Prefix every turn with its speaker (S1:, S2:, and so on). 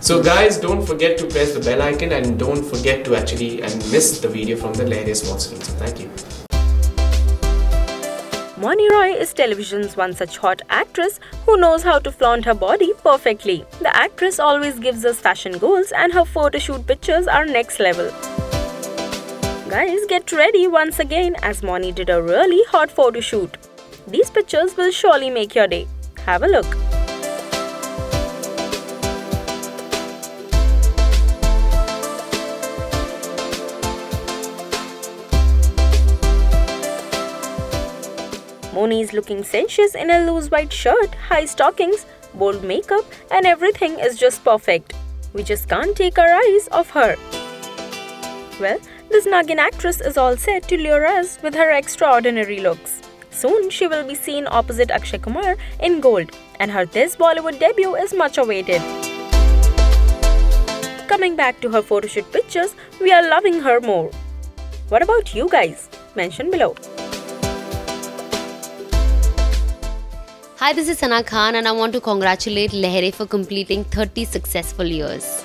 S1: So guys, don't forget to press the bell icon and don't forget to actually miss the video from the Lehere Small Screen. So thank you.
S2: Mouni Roy is television's one such hot actress who knows how to flaunt her body perfectly. The actress always gives us fashion goals and her photoshoot pictures are next level. Guys, get ready once again as Mouni did a really hot photoshoot. These pictures will surely make your day. Have a look. Mouni is looking sensuous in a loose white shirt, high stockings, bold makeup, and everything is just perfect. We just can't take our eyes off her. Well, this Naagin actress is all set to lure us with her extraordinary looks. Soon she will be seen opposite Akshay Kumar in Gold, and her this Bollywood debut is much awaited. Coming back to her photoshoot pictures, we are loving her more. What about you guys? Mention below.
S3: Hi, this is Sana Khan and I want to congratulate Lehere for completing 30 successful years.